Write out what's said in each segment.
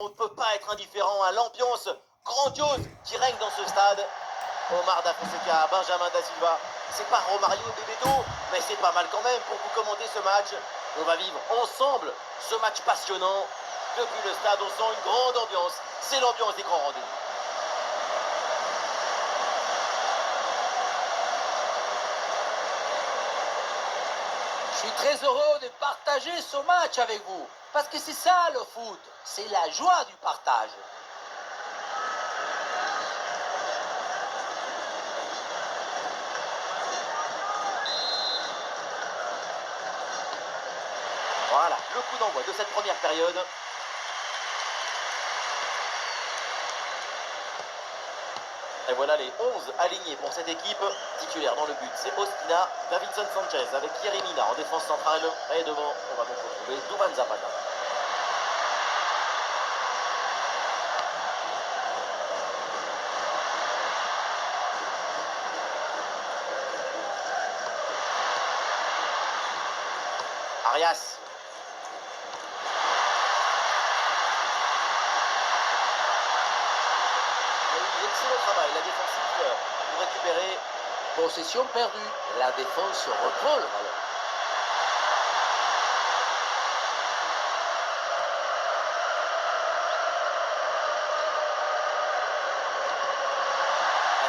On ne peut pas être indifférent à l'ambiance grandiose qui règne dans ce stade. Omar Da Fonseca, Benjamin Da Silva, c'est pas Romario et Bebeto, mais c'est pas mal quand même pour vous commenter ce match. On va vivre ensemble ce match passionnant. Depuis le stade, on sent une grande ambiance. C'est l'ambiance des grands rendez-vous. Je suis très heureux de partager ce match avec vous. Parce que c'est ça le foot. C'est la joie du partage. Voilà, le coup d'envoi de cette première période. Et voilà les 11 alignés pour cette équipe. Titulaire dans le but, c'est Ospina, Davinson Sanchez avec Yerry Mina en défense centrale. Et devant, on va donc retrouver Duvan Zapata. Arias. Excellent travail, la défensive pour récupérer. Possession perdue. La défense reprend le ballon.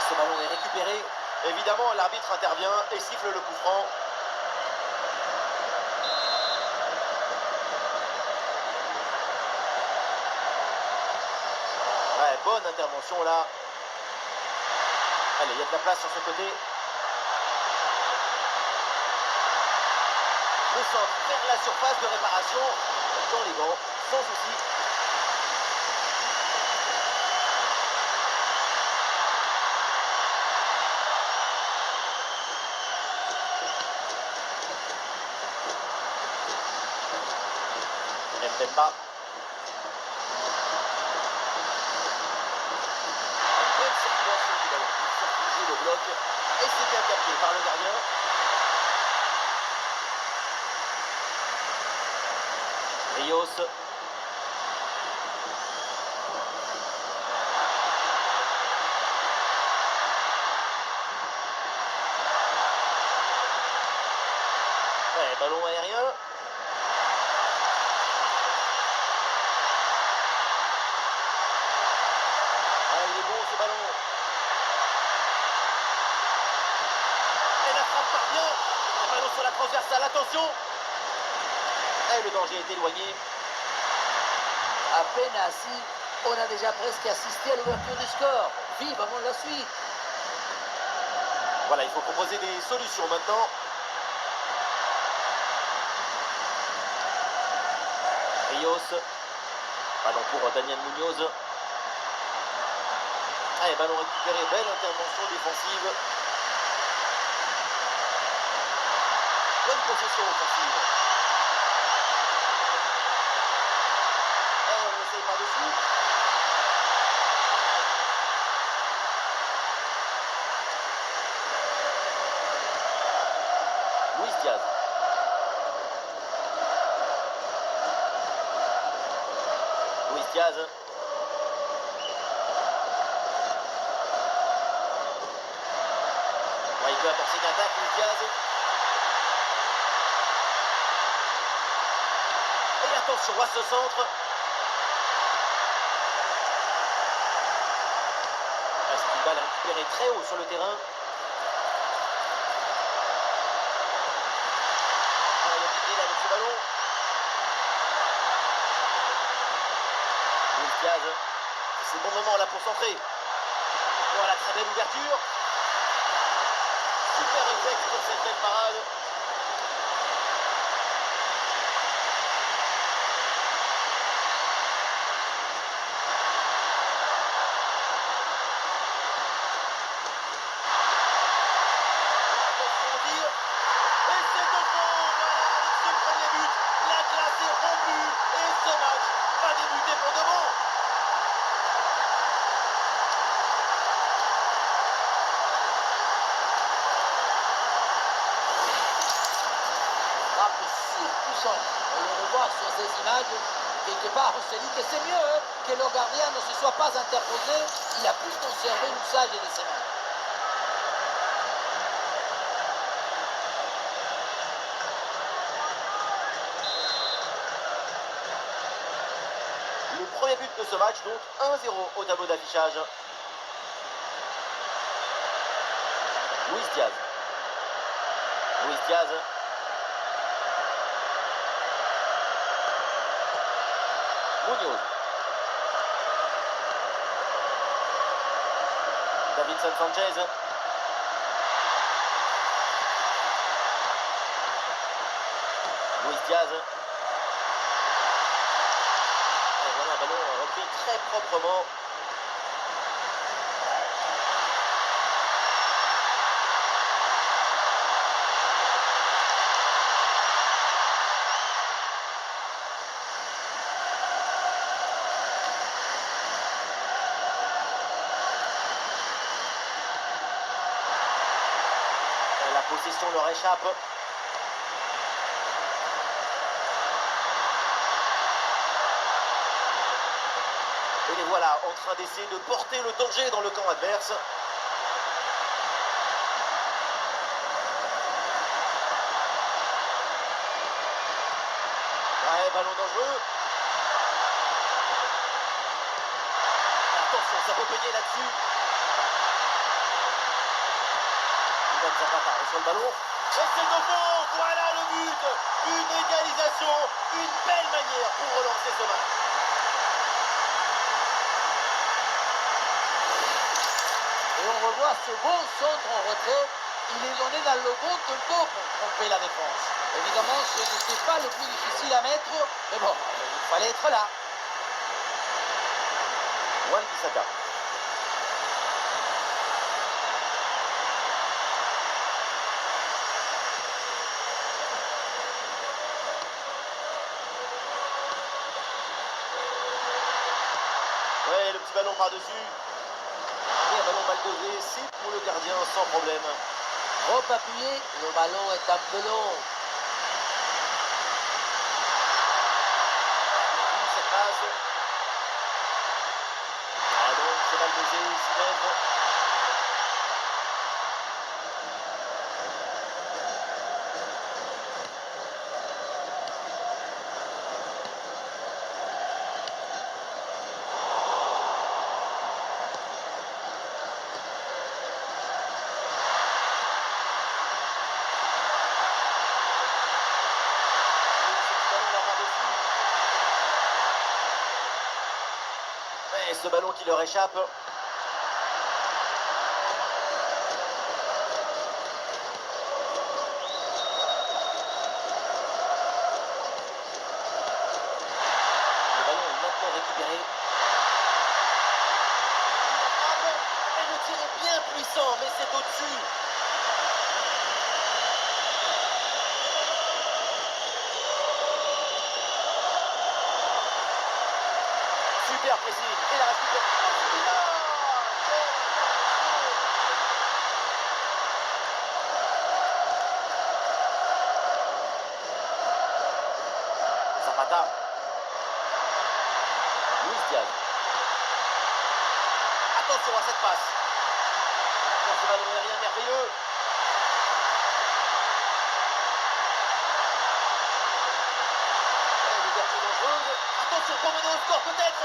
Ce ballon est récupéré. Évidemment, l'arbitre intervient et siffle le coup franc. Ouais, bonne intervention là. Allez, il y a de la place sur ce côté. Le centre vers la surface de réparation dans les gants, sans souci. Mbemba. Une bonne circulation du ballon pour faire bouger le bloc. Et c'est bien capté par le gardien. Rios. Ouais, ballon aérien. Ah, il est bon ce ballon. Et la frappe part bien. Le ballon sur la transversale, attention. Et le danger est éloigné. À peine assis, on a déjà presque assisté à l'ouverture du score. Vivement la suite. Voilà, il faut proposer des solutions maintenant. Rios. Ballon pour Daniel Munoz. Allez, ballon récupéré, belle intervention défensive. Bonne possession offensive. Et on n'essaye pas dessus. Luis Diaz. Luis Diaz. Ouais, il peut apporter une attaque, Luis Diaz. Et attention à ce centre. C'est une balle récupérée très haut sur le terrain. Ah, il y a du avec ce ballon. Luis Diaz. C'est le bon moment là pour centrer. Voilà, très belle ouverture. Super réflexe pour cette belle parade. Attention au tir. Et c'est au fond. Voilà, avec ce premier but, la glace est rompue. Et ce match va débuter pour de bon. Frappe, c'est touchant. On le revoit sur ces images. Quelque part, on se dit que c'est mieux. le gardien ne se soit pas interposé, il a pu conserver l'usage de ses mains. Le premier but de ce match, donc 1-0 au tableau d'affichage. Luis Diaz. Luis Diaz. Munoz. Davinson Sanchez. Luis Diaz. Et voilà un ballon repris très proprement. Et la possession leur échappe. Et les voilà en train d'essayer de porter le danger dans le camp adverse. Ouais, ballon dangereux. Attention, ça peut payer là-dessus. Ivan Zapata reçoit le ballon. Et c'est de fond. Voilà le but. Une égalisation. Une belle manière pour relancer ce match. Et on revoit ce beau centre en retrait. Il est donné dans le bon tempo pour tromper la défense. Évidemment, ce n'était pas le plus difficile à mettre, mais bon, il fallait être là. Wan-Bissaka. Ouais, le petit ballon par-dessus. Et un ballon mal dosé, c'est pour le gardien sans problème. Trop appuyé, le ballon est un peu long. Cette passe. Ah donc, c'est mal dosé, 6 mètres. Et ce ballon qui leur échappe. Le ballon est maintenant récupéré. Et le tir est bien puissant, mais c'est au-dessus. Super pressing. Et la récupération. Zapata. Luis Diaz. Attention à cette passe. Dans ce ballon aérien merveilleux. Et l'ouverture dangereuse. Attention pour mener au score peut-être.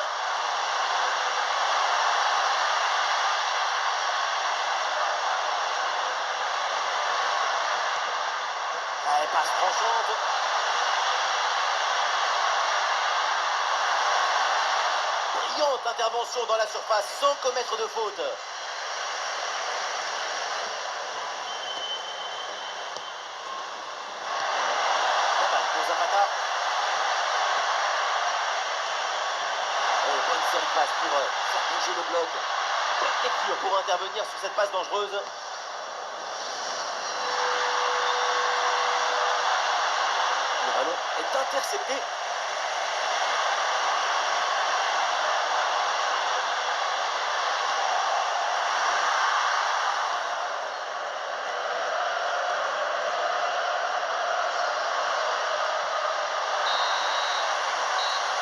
Ouais, passe tranchante. Brillante intervention dans la surface sans commettre de faute. La balle pour Zapata. Bonne série de passes pour faire bouger le bloc. Bonne lecture pour intervenir sur cette passe dangereuse. Le ballon est intercepté.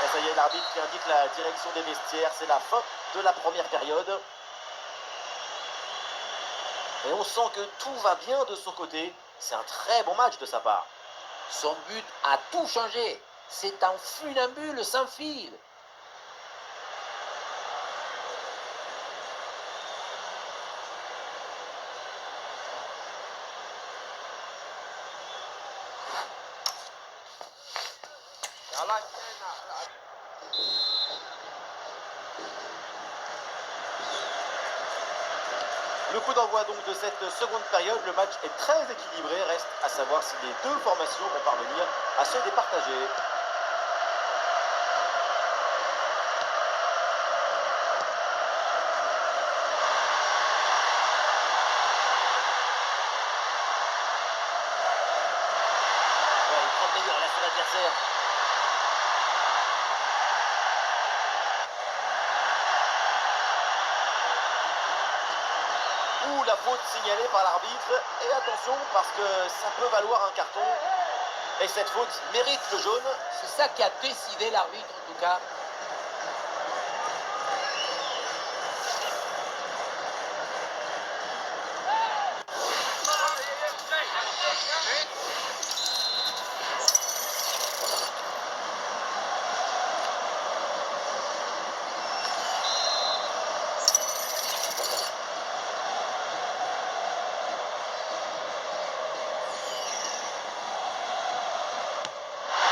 Et ça y est, Et l'arbitre qui indique la direction des vestiaires, c'est la fin de la première période. Et on sent que tout va bien de son côté. C'est un très bon match de sa part. Son but a tout changé. C'est un funambule sans fil. Le coup d'envoi donc de cette seconde période, le match est très équilibré, reste à savoir si les deux formations vont parvenir à se départager. Ouais, il prend le meilleur là sur l'adversaire. Ouh, la faute signalée par l'arbitre. Et attention, parce que ça peut valoir un carton. Et cette faute mérite le jaune. C'est ça qui a décidé l'arbitre en tout cas.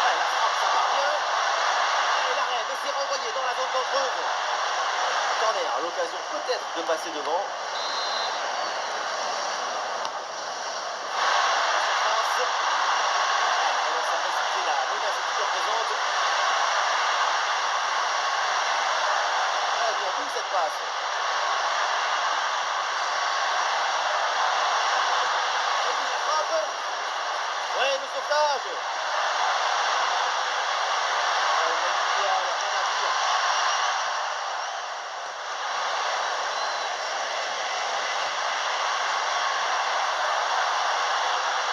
Ouais, la frappe, ça part bien. Et l'arrêt, mais c'est renvoyé dans la zone dangereuse. Corner, l'occasion peut-être de passer devant. Surface. Elle commence à restituer la menace est toujours présente. Ah, bien vu cette passe. Et puis la frappe. Ouais, le sauvetage. Ouais, même idéal, rien à dire.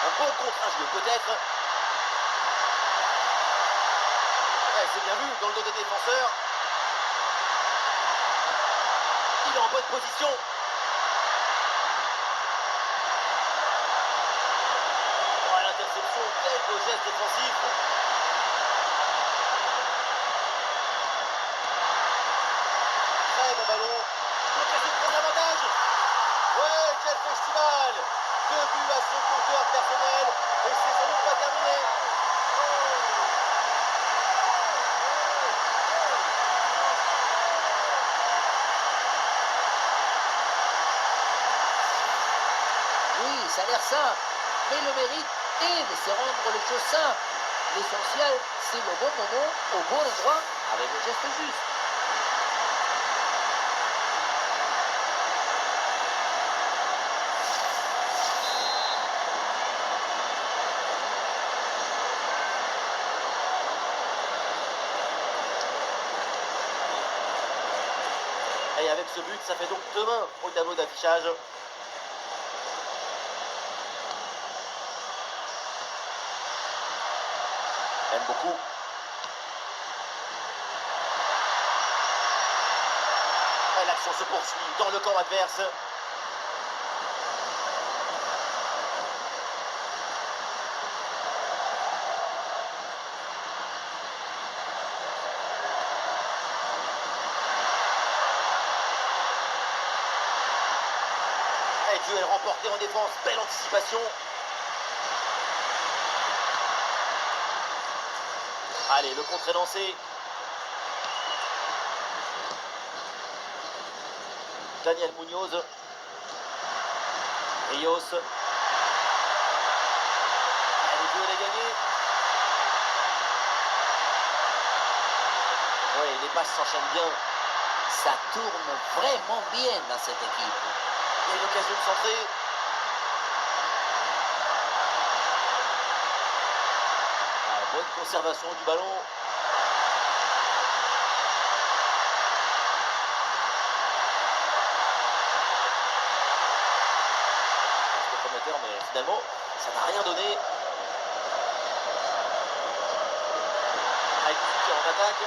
Un bon contre-injeu peut-être. Ouais, c'est bien vu dans le dos des défenseurs. Il est en bonne position. Oh, l'interception, quel beau geste défensif. Très bon ballon. L'occasion de prendre l'avantage. Ouais, quel festival. 2 buts à son compteur personnel. Et c'est sans doute pas terminé. Oui, ça a l'air simple, mais le mérite est de se rendre les choses simples. L'essentiel, c'est le bon moment, au bon endroit, avec le geste juste. Et avec ce but, ça fait donc 2 mains au tableau d'affichage. Aime beaucoup. Et l'action se poursuit dans le camp adverse. Et duel remporté en défense, belle anticipation. Allez, le contre est lancé. Daniel Munoz. Rios. Allez, le duel est gagné. Oui, les passes s'enchaînent bien. Ça tourne vraiment bien dans cette équipe. Il y a une occasion de centrer. Ah, bonne conservation du ballon. C'était prometteur, mais finalement, ça n'a rien donné. Avec qui en attaque.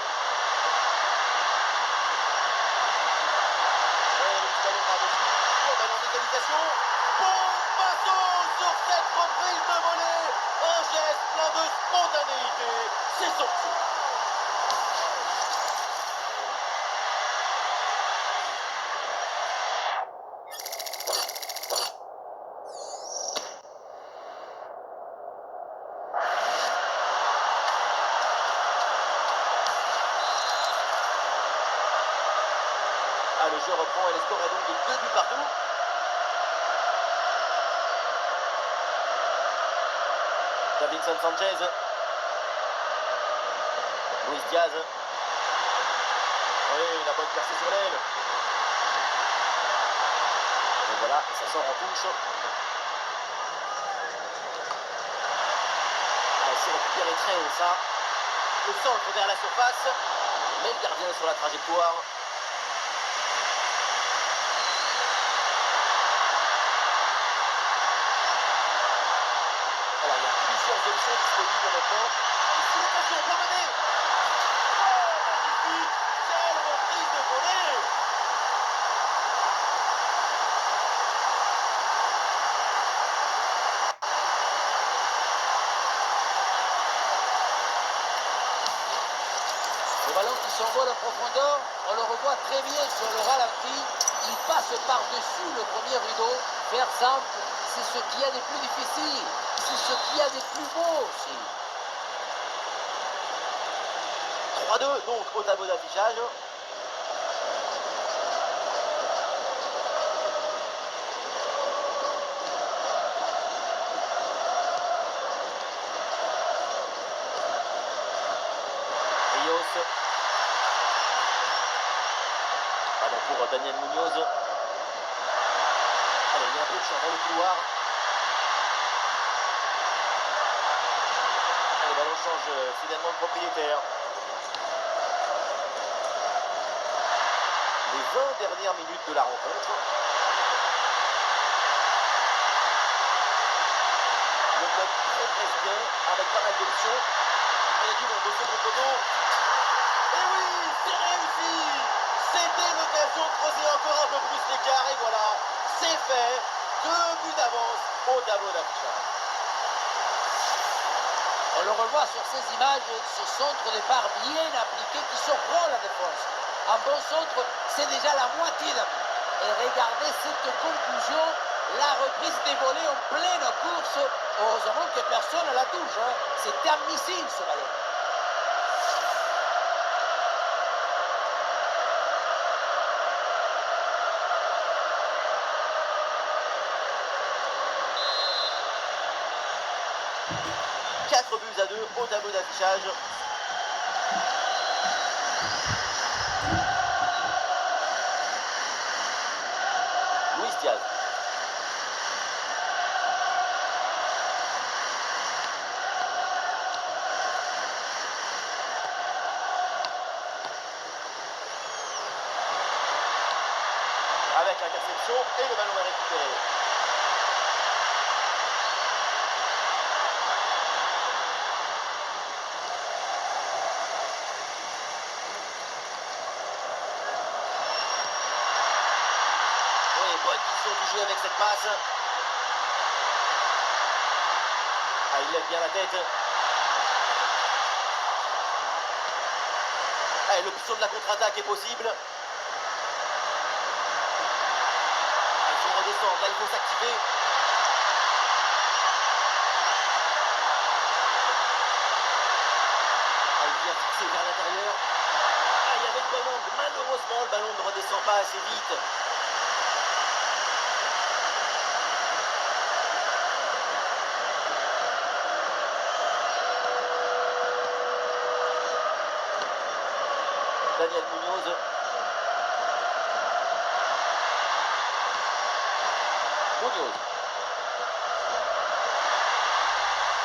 Ah, le jeu reprend et le score est donc de 2 buts partout. Davinson Sanchez. Luis Diaz. Oui, la bonne percée sur l'aile. Et voilà, ça sort en touche. Ah, c'est récupéré très haut ça. Le centre vers la surface. Mais le gardien sur la trajectoire. Alors il y a plusieurs options disponibles maintenant. Ici l'occasion, Permané. Oh, magnifique. Quelle reprise de volée. Le ballon qui s'envole en profondeur, on le revoit très bien sur le ralenti. Il passe par-dessus le premier rideau. Faire simple, c'est ce qu'il y a de plus difficile. C'est ce qu'il y a de plus beau aussi. 3-2 donc au tableau d'affichage. Rios. Ballon pour Daniel Munoz. Allez, il y a un peu de champ dans le couloir. Et le ballon change finalement de propriétaire. Les 20 dernières minutes de la rencontre. Le club progresse bien avec pas mal d'options. Il y a du monde au second poteau. Et oui, c'est réussi. C'était l'occasion de creuser encore un peu plus l'écart. Et voilà, c'est fait. 2 buts d'avance au tableau d'affichage. On le revoit sur ces images, ce centre de part bien appliqué qui surprend la défense. Un bon centre, c'est déjà la moitié d'un but. Et regardez cette conclusion, la reprise des volets en pleine course. Heureusement que personne ne la touche. Hein. C'est un missile ce ballon. Quatre buts à 2 au tableau d'affichage. Luis Diaz. Avec l'interception et le ballon est récupéré. Oui, bonne vision du jeu avec cette passe. Ah, il lève bien la tête. Ah, et l'option de la contre-attaque est possible. Ah, il faut redescendre, là il faut s'activer. Ah, il vient fixer vers l'intérieur. Ah, il y avait le bon angle. Malheureusement, le ballon ne redescend pas assez vite. Daniel Munoz. Munoz.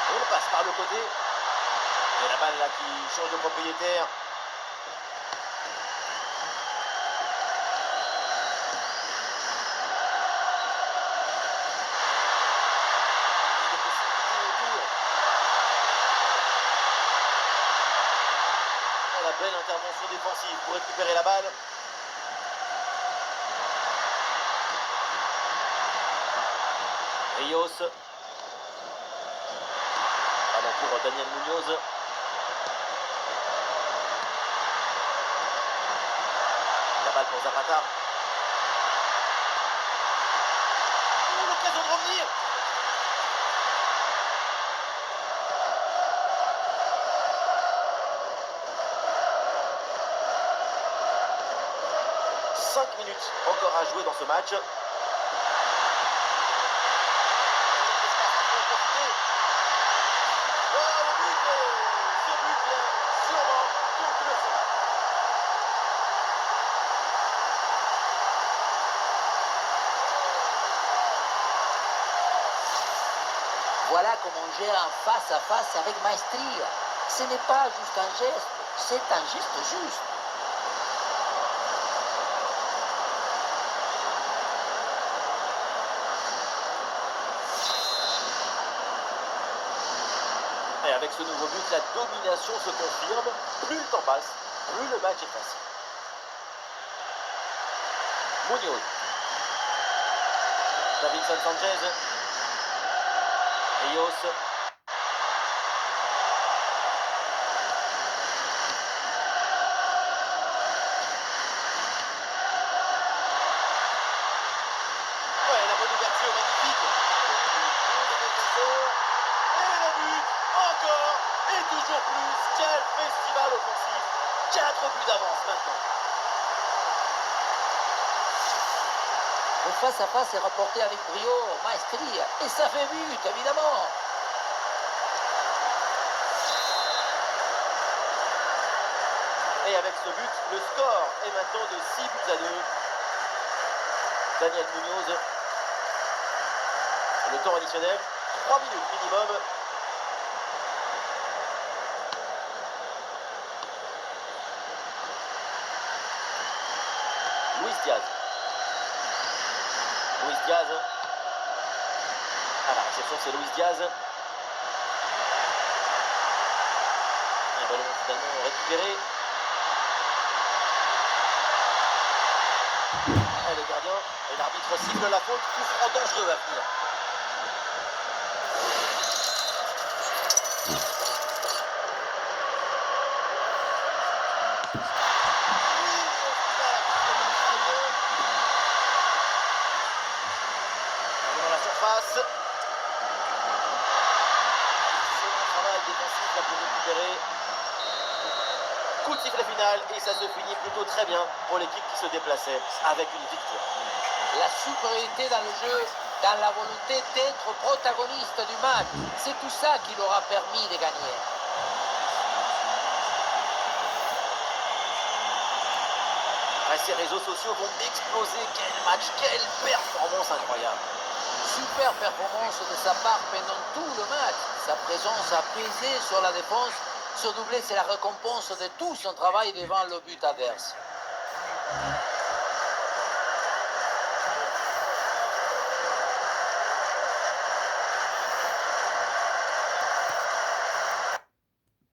Et on passe par le côté. Et la balle là qui change de propriétaire. Des possibilités autour. Oh, la belle intervention défensive pour récupérer la balle. Rios. Ballon pour Daniel Munoz. La balle pour Zapata. Oh, l'occasion de revenir. 5 minutes encore à jouer dans ce match. Voilà comment on gère un face-à-face avec maestria. Ce n'est pas juste un geste, c'est un geste juste. Et avec ce nouveau but, la domination se confirme. Plus le temps passe, plus le match est facile. Munoz. Davinson Sanchez. Rios. Ouais, la bonne ouverture magnifique. Et le but, encore, et toujours plus. Quel festival offensif. 4 buts d'avance maintenant. Le face-à-face est rapporté avec brio, maestria, et ça fait but, évidemment. Et avec ce but, le score est maintenant de 6 buts à 2. Daniel Munoz. Le temps additionnel, 3 minutes minimum. Luis Diaz. Luis Diaz. À la réception, c'est Luis Diaz. Un ballon finalement récupéré. Et le gardien et l'arbitre siffle la faute. Coup franc dangereux à venir. Dans la surface. C'est un travail défensif là pour récupérer. Coup de sifflet final et ça se finit plutôt très bien pour l'équipe qui se déplaçait avec une victoire. La supériorité dans le jeu, dans la volonté d'être protagoniste du match, c'est tout ça qui leur a permis de gagner. Ces réseaux sociaux vont exploser. Quel match, quelle performance incroyable. Super performance de sa part pendant tout le match. Sa présence a pesé sur la défense. Ce doublé, c'est la récompense de tout son travail devant le but adverse.